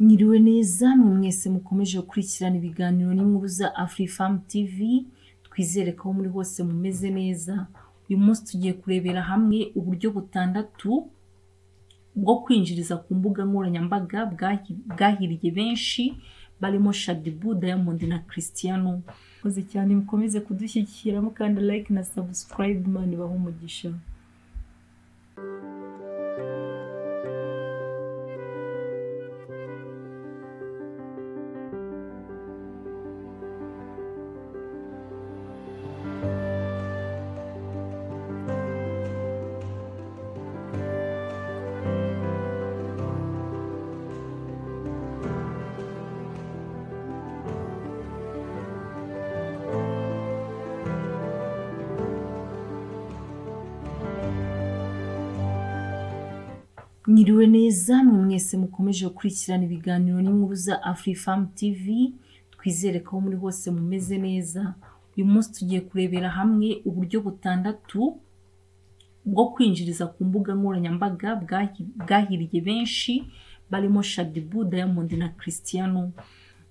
Mwiriwe neza mwese mukomeje gukurikirana ibiganiro n'inkuru za AfriFam TV, twizere ko muri hose mumeze neza. Uyu munsi tugiye kurebera hamwe uburyo butandatu bwo kwinjiriza ku mbuga nkoranyambaga bwahiriye benshi, barimo Shaddy-Boo, Diamond na Cristiano. Koze cyane mukomeze kudushyigikira mukanda like na subscribe, Imana ibahe umugisha. Mwiriwe neza mwese mukomeje gukurikirana ibiganiro n'inkuru za AfriFam TV, twizere ko muri hose mumeze neza. Uyu munsi tugiye kurebera hamwe uburyo butandatu bwo kwinjiriza ku mbuga nkoranyambaga bwahiriye benshi, barimo Shaddy-Boo, Diamond na Cristiano.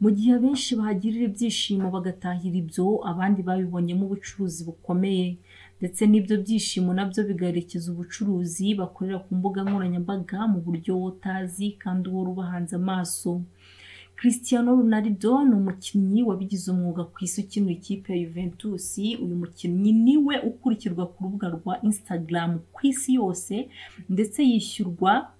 Mu gihe abenshi bahagirira ibyishimo bagatahira ibyo, abandi babibonyemo ubucuruzi bukomeye, ndetse n'ibyo byishimo nabyo bigaherekeza ubucuruzi bakorera ku mbuga nkoranyambaga mu buryo wotazi kandi uhora ubahanze amaso. Cristiano Ronaldo ni umukinnyi wabigize umwuga ku isi ukinira ikipe ya Juventus. Uyu mukinnyi niwe ukurikirwa ku rubuga rwa Instagram ku isi yose, ndetse yishyurwa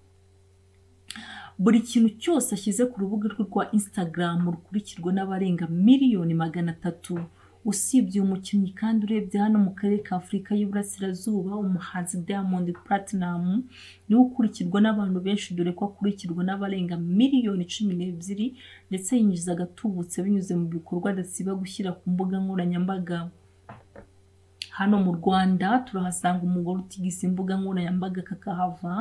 buri kintu cyose ashyize ku rubuga rwe rwa Instagram rukurikirwa n'abarenga miliyoni 300. Usibye umukinnyi kandi urebye hano mu karere ka Afurika y'Iburasirazuba, umuhanzi Diamond Platinum niwe ukurikirwa n'abantu benshi, dore ko akurikirwa n'abarenga miliyoni 12, ndetse yinjiza agatubutse binyuze mu bikorwa adasiba gushyira ku mbuga nkoranyambaga. Hano mu Rwanda turahasanga umugore utigisa imbuga nkoranyambaga kakahava,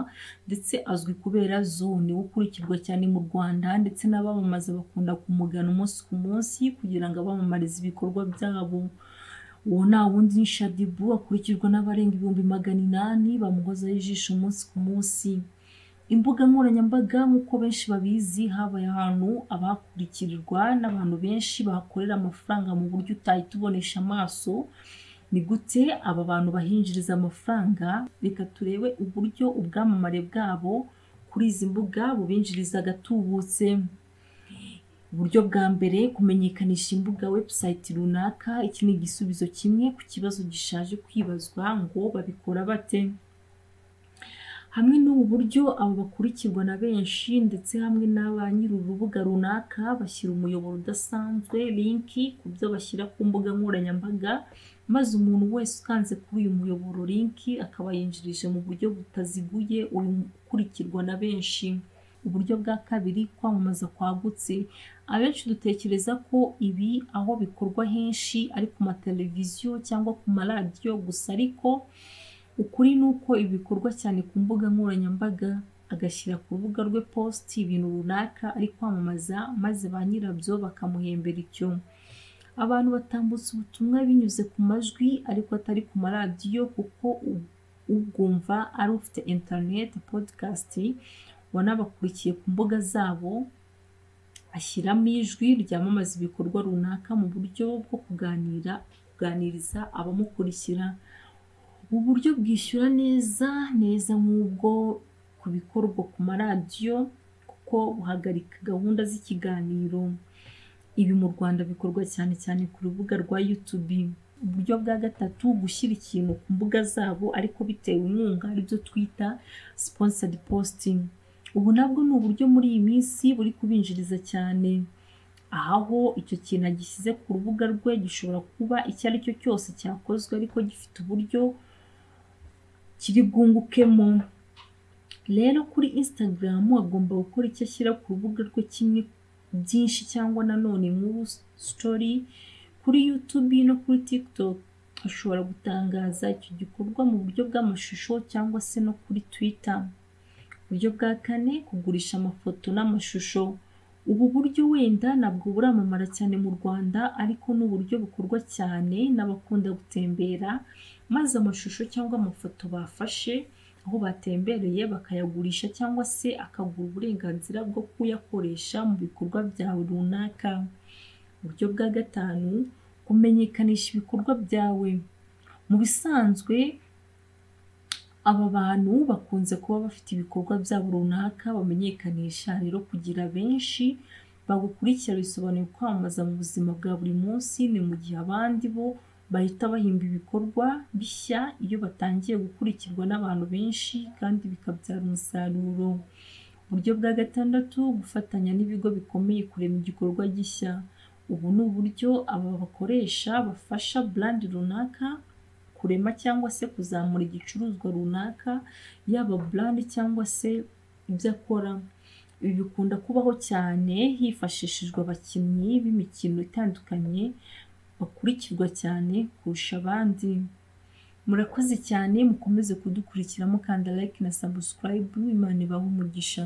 ndetse azwi kubera Zone, ukurikirwa cyane mu Rwanda, ndetse n'abamamaza bakunda kumugana umunsi ku munsi kugira ngo abamamarize ibikorwa byabo. Uwo nta wundi ni Shaddy-Boo, akurikirwa n'abarenga 800 bamuhozaho ijisho umunsi ku munsi. Imbuga nkoranyambaga nk'uko benshi babizi, habaye ahantu abakurikirirwa n'abantu benshi bahakorera amafaranga mu buryo utahita ubonesha amaso. Ni gute aba bantu bahinjiriza amafaranga? Reka turebe uburyo ubwamamare bwabo kuri izi mbuga bubinjiriza agatubutse. Uburyo bwa mbere, kumenyekanisha imbuga website runaka. Iki ni igisubizo kimwe ku kibazo gishaje kwibazwa ngo babikora bate. Hamwe n'ubu buryo abo bakurikirwa na benshi, ndetse hamwe n'aba nyiri urubuga runaka bashyira umuyoboro udasanzwe, linki ku byo bashyira ku mbuga nkoranyambaga, maze umuntu wese ukanze kuri uyu muyoboro linki akaba yinjirije mu buryo butaziguye uyu ukurikirwa na benshi. Uburyo bwa kabiri, kwamamaza kwagutse. Abenshi dutekereza ko ibi aho bikorwa henshi ari ku mateleviziyo cyangwa ku maradiyo gusa, ariko ukuri ni uko ibi bikorwa cyane ku mbuga nkoranyambaga. Agashyira ku rubuga rwe post ibintu runaka ari kwamamaza, maze ba nyirabyo bakamuhembera icyo. Abantu batambutse ubutumwa binyuze ku majwi ariko atari ku maradiyo, kuko ubwumva ari ufite internet, podcast, wanabakurikiye ku mbuga zabo, ashyiramo ijwi ryamamaza ibikorwa runaka mu buryo bwo kuganiriza abamukurikira. Ubu buryo bwishyura neza nk'ubwo ku bikorwa ku maradiyo, kuko buhagarika gahunda z'ikiganiro. Ibi mu Rwanda bikorwa cyane ku rubuga rwa YouTube. Uburyo bwa gatatu, gushyira ikintu ku mbuga zabo ariko bitewe inkunga, aribyo twita sponsored posting. Ubu nabwo ni uburyo muri iyi minsi buri kubinjiriza cyane, aho icyo kintu agishyize ku rubuga rwe gishobora kuba icyo ari cyo cyose cyakozwe, ariko gifite uburyo kiri bwungukemo. Rero kuri Instagram agomba gukora icyo ashyira ku rubuga rwe kimwe byinshi, cyangwa nanone nk'ubu story. Kuri YouTube no kuri TikTok ashobora gutangaza icyo gikorwa mu buryo bw'amashusho, cyangwa se no kuri Twitter. Uburyo bwa kane, kugurisha amafoto n'amashusho. Ubu buryo wenda nabwo buramamara cyane mu Rwanda, ariko ni uburyo bukorwa cyane n'abakunda gutembera, maze amashusho cyangwa amafoto bafashe aho batembereye bakayagurisha cyangwa se akagura uburenganzira bwo kuyakoresha mu bikorwa byawe runaka. Uburyo bwa gatanu, kumenyekanisha ibikorwa byawe. Mu bisanzwe aba bantu bakunze kuba bafite ibikorwa byabo runaka bamenyekanisha, rero kugira benshi bagukurikira bisobanuye kwamamaza mu buzima bwa buri munsi, ni mu gihe abandi bo bahita bahimba ibikorwa bishya iyo batangiye gukurikirwa n'abantu benshi kandi bikabyara umusaruro. Uburyo bwa gatandatu, gufatanya n'ibigo bikomeye kurema igikorwa gishya. Ubu ni uburyo aba bakoresha bafasha brand runaka kurema cyangwa se kuzamura igicuruzwa runaka, yaba brand cyangwa se ibyo akora. Ibi bikunda kubaho cyane hifashishijwe abakinnyi b'imikino itandukanye bakurikirwa cyane kurusha abandi. Murakoze cyane, mukomeze kudukurikira mukanda like na subscribe. Imana ibahe umugisha.